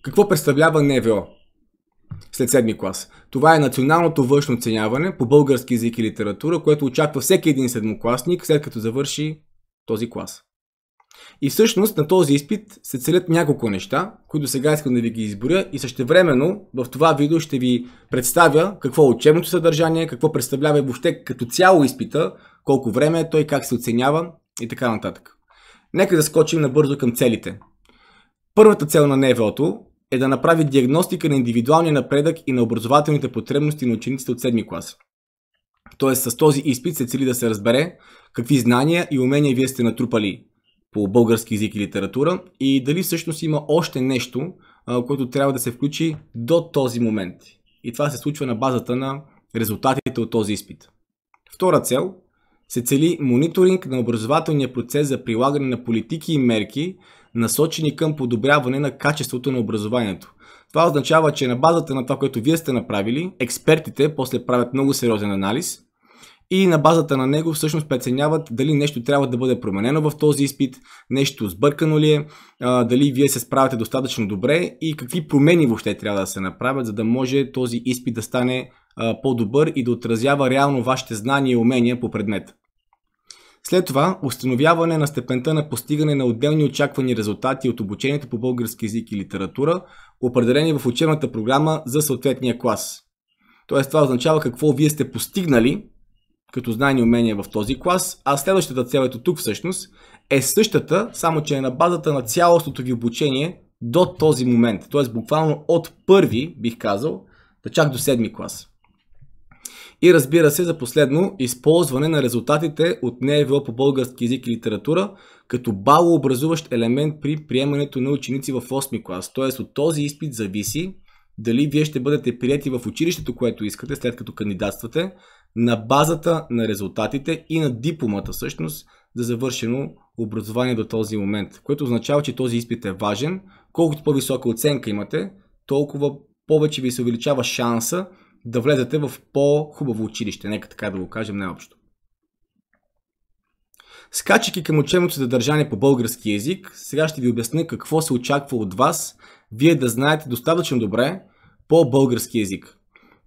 Какво представлява НВО след 7 клас? Това е националното външно оценяване по български език и литература, което очаква всеки един седмокласник, след като завърши този клас. И всъщност на този изпит се целят няколко неща, които сега искам да ви ги изборя, и същевременно в това видео ще ви представя какво е учебното съдържание, какво представлява и въобще като цяло изпита, колко време е той, как се оценява и така нататък. Нека да скочим набързо към целите. Първата цел на НВО-то е да направи диагностика на индивидуалния напредък и на образователните потребности на учениците от 7 клас. Тоест с този изпит се цели да се разбере какви знания и умения вие сте натрупали по български език и литература и дали всъщност има още нещо, което трябва да се включи до този момент. И това се случва на базата на резултатите от този изпит. Втора цел се цели мониторинг на образователния процес за прилагане на политики и мерки, насочени към подобряване на качеството на образованието. Това означава, че на базата на това, което вие сте направили, експертите после правят много сериозен анализ и на базата на него всъщност преценяват дали нещо трябва да бъде променено в този изпит, нещо сбъркано ли е, дали вие се справяте достатъчно добре и какви промени въобще трябва да се направят, за да може този изпит да стане по-добър и да отразява реално вашите знания и умения по предмет. След това, установяване на степента на постигане на отделни очаквани резултати от обучението по български език и литература, определени в учебната програма за съответния клас. Тоест това означава какво вие сте постигнали като знания и умения в този клас, а следващата цел ето тук всъщност е същата, само че е на базата на цялостното ви обучение до този момент. Тоест буквално от първи, бих казал, да чак до 7 клас. И разбира се, за последно, използване на резултатите от НВО по български език и литература като балообразуващ елемент при приемането на ученици в 8 клас. Тоест от този изпит зависи дали вие ще бъдете приети в училището, което искате, след като кандидатствате, на базата на резултатите и на дипломата всъщност за завършено образование до този момент. Което означава, че този изпит е важен. Колкото по-висока оценка имате, толкова повече ви се увеличава шанса да влезете в по-хубаво училище. Нека така да го кажем най-общо. Скачайки към учебното съдържание по български език, сега ще ви обясня какво се очаква от вас, вие да знаете достатъчно добре по български език.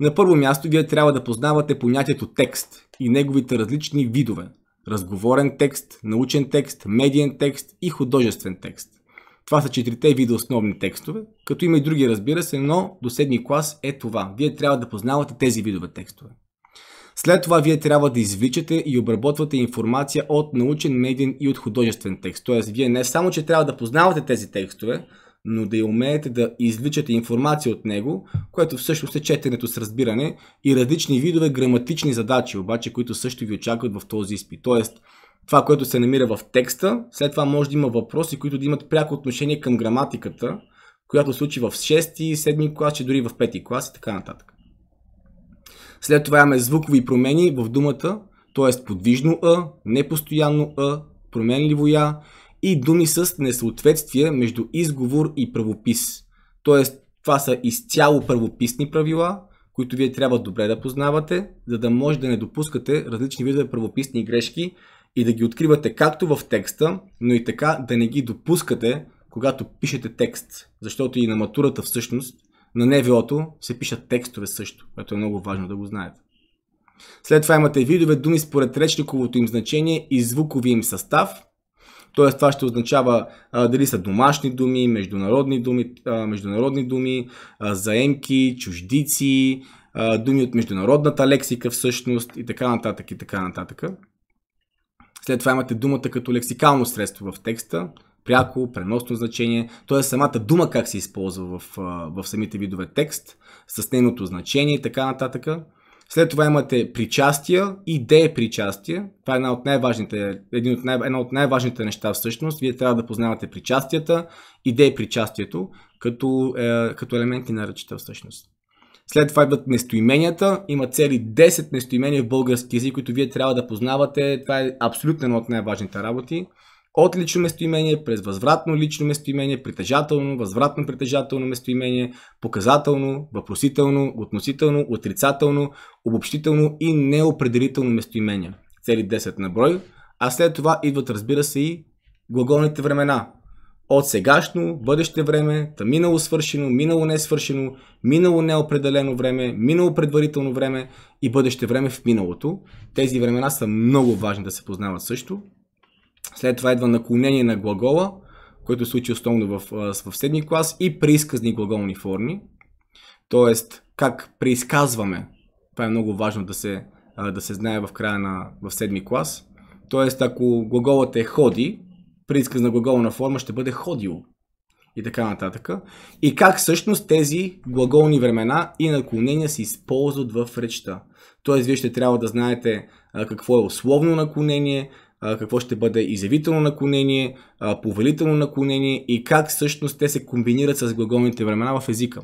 На първо място, вие трябва да познавате понятието текст и неговите различни видове. Разговорен текст, научен текст, медиен текст и художествен текст. Това са 4 вида основни текстове, като има и други, разбира се, но до 7 клас е това. Вие трябва да познавате тези видове текстове. След това вие трябва да извличате и обработвате информация от научен, медиен и от художествен текст. Тоест, вие не само, че трябва да познавате тези текстове, но да и умеете да извличате информация от него, което всъщност е четенето с разбиране и различни видове граматични задачи, обаче, които също ви очакват в този изпит. Тоест, това, което се намира в текста, след това може да има въпроси, които да имат пряко отношение към граматиката, която се случи в 6, 7 клас, че дори в 5 клас и така нататък. След това имаме звукови промени в думата, т.е. подвижно «а», непостоянно «а», променливо «я» и думи с несъответствие между изговор и правопис. Тоест, това са изцяло правописни правила, които вие трябва добре да познавате, за да може да не допускате различни видове правописни грешки и да ги откривате както в текста, но и така да не ги допускате, когато пишете текст. Защото и на матурата всъщност, на НВО-то се пишат текстове също, което е много важно да го знаете. След това имате видове думи според речниковото им значение и звуковия им състав. Тоест това ще означава дали са домашни думи, международни думи, заемки, чуждици, думи от международната лексика всъщност и така нататък и така нататък. След това имате думата като лексикално средство в текста, пряко, преносно значение, т.е. самата дума как се използва в самите видове текст, с нейното значение и така нататък. След това имате причастия и деепричастия. Това е едно от най-важните неща всъщност. Вие трябва да познавате причастията и деепричастието като елементи на речта всъщност. След това идват местоименията. Има цели 10 местоимения в български език, които вие трябва да познавате. Това е абсолютно едно от най-важните работи. От лично местоимение през възвратно лично местоимение, притежателно, възвратно притежателно местоимение, показателно, въпросително, относително, отрицателно, обобщително и неопределително местоимение. Цели 10 на брой. А след това идват, разбира се, и глаголните времена. от сегашно, бъдеще време, минало свършено, минало не свършено, минало неопределено време, минало предварително време и бъдеще време в миналото. Тези времена са много важни да се познават също. След това идва наклонение на глагола, което се случи основно в 7 клас, и преизказни глаголни форми. Тоест, как преизказваме. Това е много важно да се знае в 7 клас. Тоест, ако глаголът е ходи, преизказна глаголна форма ще бъде ходил. И така нататък. И как всъщност тези глаголни времена и наклонения се използват в речта. Тоест, вие ще трябва да знаете какво е условно наклонение, какво ще бъде изявително наклонение, повелително наклонение и как всъщност те се комбинират с глаголните времена в езика.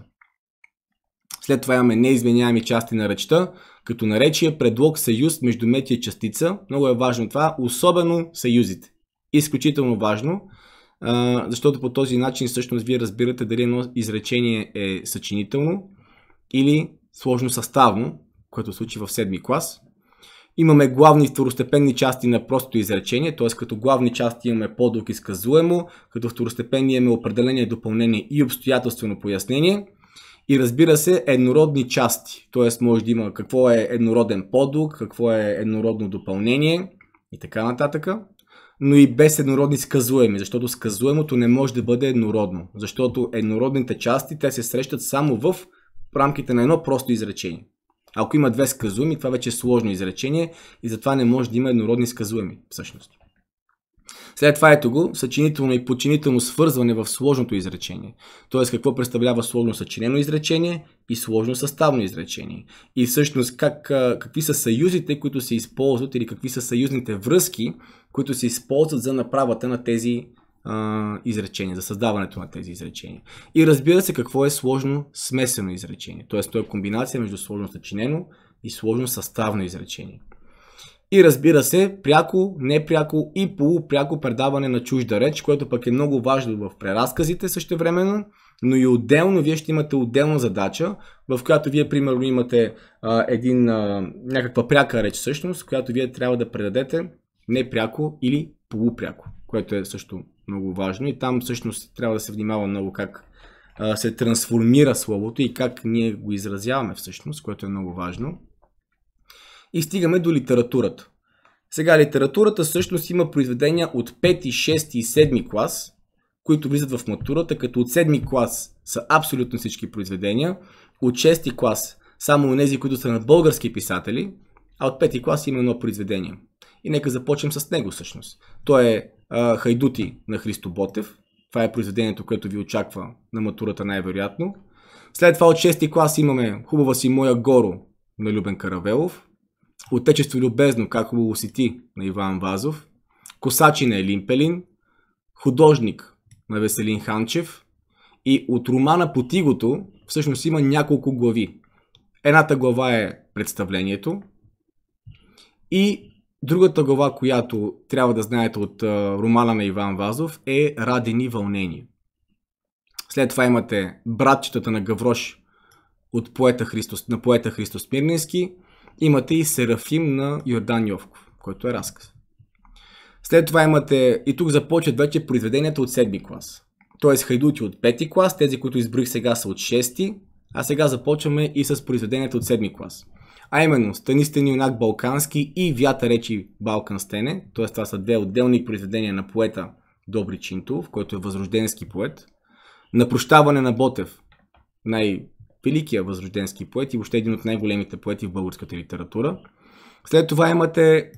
След това имаме неизменяеми части на речта, като наречие, предлог, съюз, междуметие и частица. Много е важно това, особено съюзите. Изключително важно, защото по този начин всъщност вие разбирате дали едно изречение е съчинително или сложно съставно, което се случи в 7 клас. Имаме главни и второстепенни части на простото изречение, т.е. като главни части имаме подлог и сказуемо, като второстепенни имаме определение, допълнение и обстоятелствено пояснение. И разбира се, еднородни части, т.е. може да има какво е еднороден подлог, какво е еднородно допълнение и така нататък. Но и без еднородни сказуеми, защото сказуемото не може да бъде еднородно, защото еднородните части те се срещат само в рамките на едно просто изречение. Ако има две сказуеми, това вече е сложно изречение и затова не може да има еднородни сказуеми всъщност. След това ето го, съчинително и подчинително свързване в сложното изречение. Т.е. какво представлява сложно съчинено изречение и сложно съставно изречение. И всъщност какви са съюзите, които се използват, или какви са съюзните връзки, които се използват за направата на тези изречения, за създаването на тези изречения. И разбира се какво е сложно смесено изречение. Т.е. то е комбинация между сложно съчинено и сложно съставно изречение. И разбира се, пряко, непряко и полупряко предаване на чужда реч, което пък е много важно в преразказите същевременно, но и отделно вие ще имате отделна задача, в която вие примерно имате някаква пряка реч всъщност, която вие трябва да предадете непряко или полупряко, което е също много важно и там всъщност трябва да се внимава много как се трансформира словото и как ние го изразяваме всъщност, което е много важно. И стигаме до литературата. Сега литературата всъщност има произведения от 5, 6 и 7 клас, които влизат в матурата, като от 7 клас са абсолютно всички произведения, от 6 клас само онези, които са на български писатели, а от 5 клас има едно произведение. И нека започнем с него всъщност. То е Хайдути на Христо Ботев. Това е произведението, което ви очаква на матурата най-вероятно. След това от 6 клас имаме Хубава си моя горо на Любен Каравелов. Отечество любезно, как хубаво си ти на Иван Вазов. Косачи на Елин Пелин. Художник на Веселин Ханчев. И от романа Потигото всъщност има няколко глави. Едната глава е представлението. И другата глава, която трябва да знаете от романа на Иван Вазов е Радени вълнения. След това имате Братчетата на Гаврош от на поета Христо Смирненски. Имате и Серафим на Йордан Йовков, който е разказ. След това имате, и тук започват вече произведенията от 7 клас. Тоест Хайдути от 5 клас, тези, които изброих сега са от 6, а сега започваме и с произведенията от 7 клас. А именно Станистен юнак балкански и Вята речи Балкан стене, т.е. това са две отделни произведения на поета Добри Чинтов, който е възрожденски поет. На прощаване на Ботев, най-великия възрожденски поет и въобще един от най-големите поети в българската литература. След това имате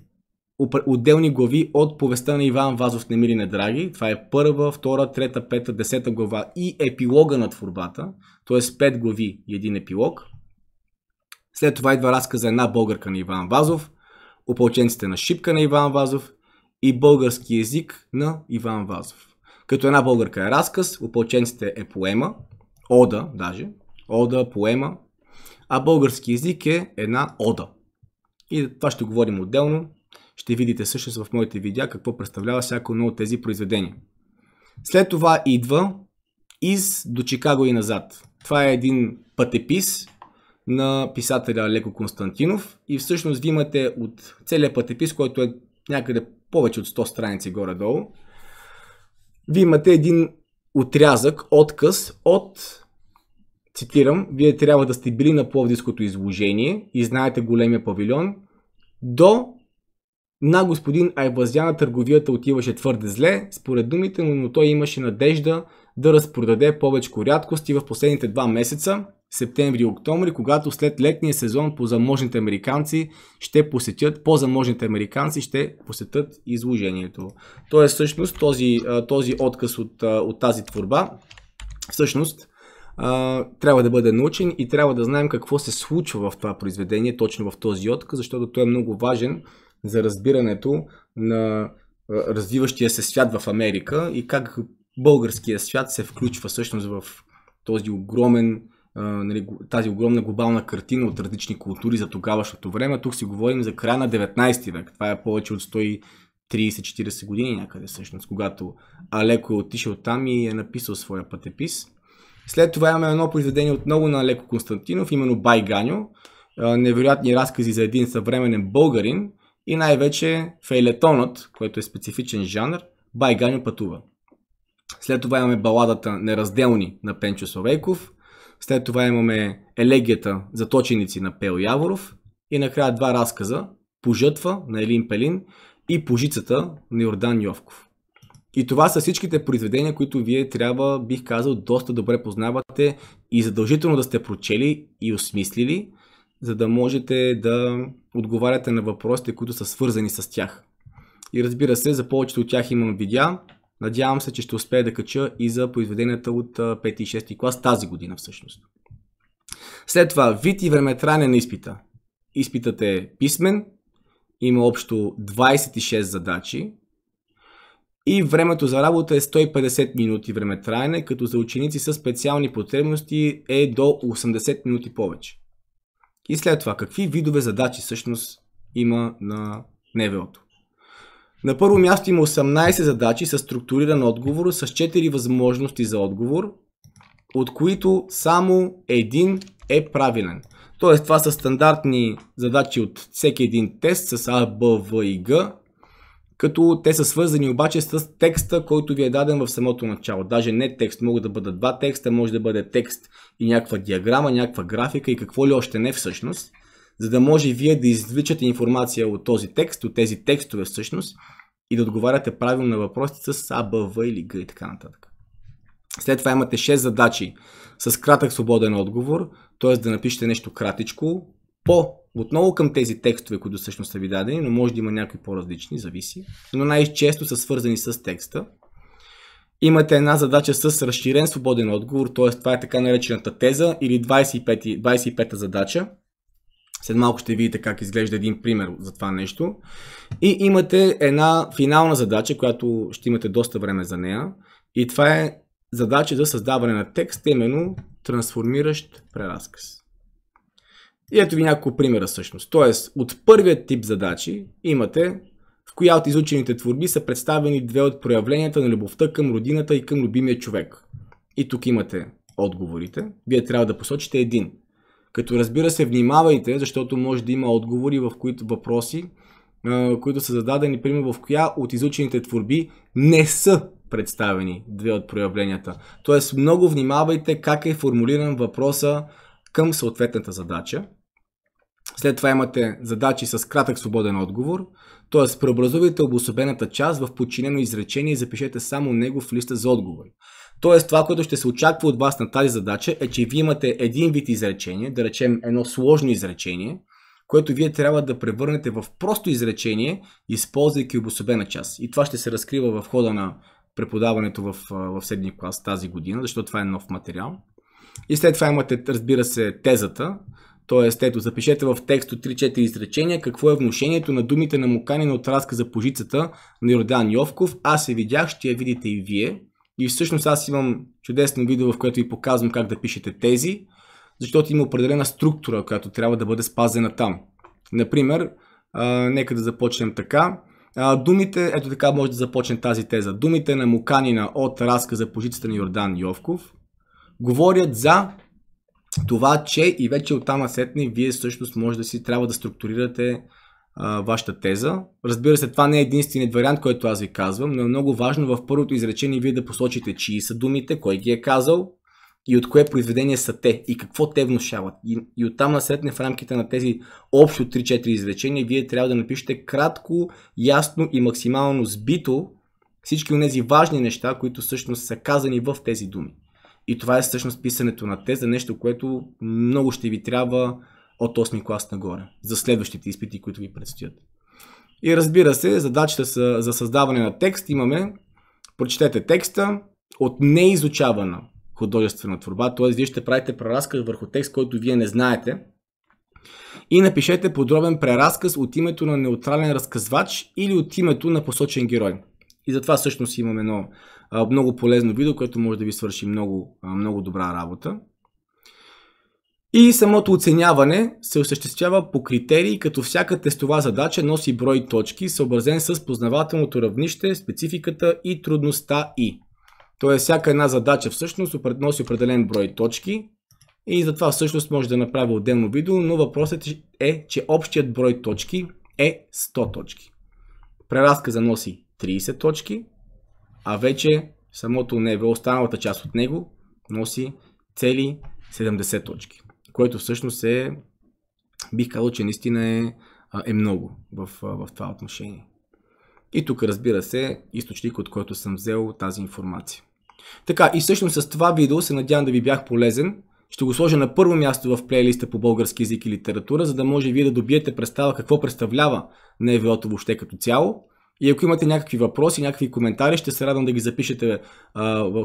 отделни глави от повестта на Иван Вазов Немирина драги. Това е 1, 2, 3, 5, 10 глава и епилога на творбата, т.е. 5 глави и един епилог. След това идва разказа Една българка на Иван Вазов, Опълченците на Шипка на Иван Вазов и Български език на Иван Вазов. Като Една българка е разказ, Опълченците е поема, ода даже, ода, поема, а български език е една ода. И това ще говорим отделно. Ще видите също в моите видеа какво представлява всяко едно от тези произведения. След това идва Из до Чикаго и назад. Това е един пътепис на писателя Леко Константинов и всъщност ви имате от целият пътепис, който е някъде повече от 100 страници горе-долу. Ви имате един отрязък, отказ от, цитирам, вие трябва да сте били на Пловдивското изложение и знаете големия павилион, до на господин Айвазяна търговията отиваше твърде зле, според думите му, но той имаше надежда да разпродаде повече рядкости в последните 2 месеца, септември и октомври, когато след летния сезон по-заможните американци ще посетят изложението. Тоест всъщност този отказ от тази творба всъщност трябва да бъде научен и трябва да знаем какво се случва в това произведение, точно в този отказ, защото той е много важен за разбирането на развиващия се свят в Америка и как българския свят се включва всъщност в този тази огромна глобална картина от различни култури за тогавашното време. Тук си говорим за края на 19 век. Това е повече от 130-40 години някъде всъщност, когато Алеко е отишъл там и е написал своя пътепис. След това имаме едно произведение отново на Алеко Константинов, именно Бай Ганьо, невероятни разкази за един съвременен българин и най-вече фейлетонът, който е специфичен жанр, Бай Ганьо пътува. След това имаме баладата Неразделни на Пенчо Славейков, след това имаме елегията Заточеници на Пео Яворов и накрая 2 разказа Пожътва на Елин Пелин и Пожицата на Йордан Йовков. И това са всичките произведения, които вие трябва, бих казал, доста добре познавате и задължително да сте прочели и осмислили, за да можете да отговаряте на въпросите, които са свързани с тях. И разбира се, за повечето от тях имам видеа. Надявам се, че ще успея да кача и за произведенията от 5 и 6 клас тази година всъщност. След това, вид и времетраене на изпита. Изпитът е писмен, има общо 26 задачи и времето за работа е 150 минути времетраене, като за ученици с специални потребности е до 80 минути повече. И след това, какви видове задачи всъщност има на НВО-то? На първо място има 18 задачи с структуриран отговор, с 4 възможности за отговор, от които само един е правилен. Тоест това са стандартни задачи от всеки един тест с А, Б, В и Г, като те са свързани обаче с текста, който ви е даден в самото начало. Даже не текст, могат да бъдат 2 текста, може да бъде текст и някаква диаграма, някаква графика и какво ли още не всъщност, за да може вие да извличате информация от този текст, от тези текстове всъщност и да отговаряте правилно на въпросите с А, Б, В или Г и така нататък. След това имате 6 задачи с кратък свободен отговор, т.е. да напишете нещо кратичко, отново към тези текстове, които всъщност са ви дадени, но може да има някои по-различни, зависи, но най-често са свързани с текста. Имате една задача с разширен свободен отговор, т.е. това е така наречената теза или 25-та задача. След малко ще видите как изглежда един пример за това нещо. И имате една финална задача, която ще имате доста време за нея. И това е задача за създаване на текст, именно трансформиращ преразказ. И ето ви няколко примера всъщност. Тоест, от първият тип задачи имате, в коя от изучените творби са представени 2 от проявленията на любовта към родината и към любимия човек. И тук имате отговорите. Вие трябва да посочите един. Като разбира се, внимавайте, защото може да има отговори, в които въпроси, които са зададени, примерно в коя от изучените творби не са представени 2 от проявленията. Тоест, много внимавайте как е формулиран въпроса към съответната задача. След това имате задачи с кратък свободен отговор, т.е. преобразувайте обособената част в подчинено изречение и запишете само него в листа за отговори. Тоест, това, което ще се очаква от вас на тази задача е, че вие имате един вид изречение, да речем едно сложно изречение, което вие трябва да превърнете в просто изречение, използвайки обособена част. И това ще се разкрива в хода на преподаването в 7 клас тази година, защото това е нов материал. И след това имате, разбира се, тезата. Тоест, ето, запишете в текст от 3-4 изречения какво е внушението на думите на Муканина от разказа Пожицата на Йордан Йовков. Аз я видях, ще я видите и вие. И всъщност аз имам чудесно видео, в което ви показвам как да пишете тези, защото има определена структура, която трябва да бъде спазена там. Например, нека да започнем така. Думите, ето така може да започне тази теза. Думите на Муканина от разказа Пожицата на Йордан Йовков говорят за това, че и вече оттам насетне вие всъщност може да си трябва да структурирате вашата теза. Разбира се, това не е единственият вариант, който аз ви казвам, но е много важно в първото изречение вие да посочите чии са думите, кой ги е казал и от кое произведение са те и какво те внушават. И оттам насетне в рамките на тези общо 3-4 изречения вие трябва да напишете кратко, ясно и максимално сбито всички от тези важни неща, които всъщност са казани в тези думи. И това е всъщност писането на теза, нещо, което много ще ви трябва от 8 клас нагоре, за следващите изпити, които ви предстоят. И разбира се, задачата за създаване на текст имаме, прочетете текста от неизучавана художествена творба, т.е. вие ще правите преразказ върху текст, който вие не знаете, и напишете подробен преразказ от името на неутрален разказвач или от името на посочен герой. И затова всъщност имаме едно много полезно видео, което може да ви свърши много добра работа. И самото оценяване се осъществява по критерии, като всяка тестова задача носи брой точки, съобразен с познавателното равнище, спецификата и трудността и. Тоест всяка една задача всъщност носи определен брой точки и затова всъщност може да направя отделно видео, но въпросът е, че общият брой точки е 100 точки. Преразказа носи 30 точки, а вече самото НВО, останалата част от него, носи цели 70 точки. Което всъщност бих казал, че наистина е много в това отношение. И тук разбира се източник, от който съм взел тази информация. Така, и всъщност с това видео се надявам да ви бях полезен. Ще го сложа на първо място в плейлиста по български език и литература, за да може вие да добиете представа какво представлява НВО-то въобще като цяло. И ако имате някакви въпроси, някакви коментари, ще се радвам да ги запишете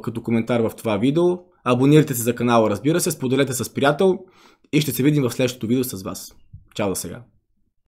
като коментар в това видео. Абонирайте се за канала, разбира се, споделете с приятел и ще се видим в следващото видео с вас. Чао за сега!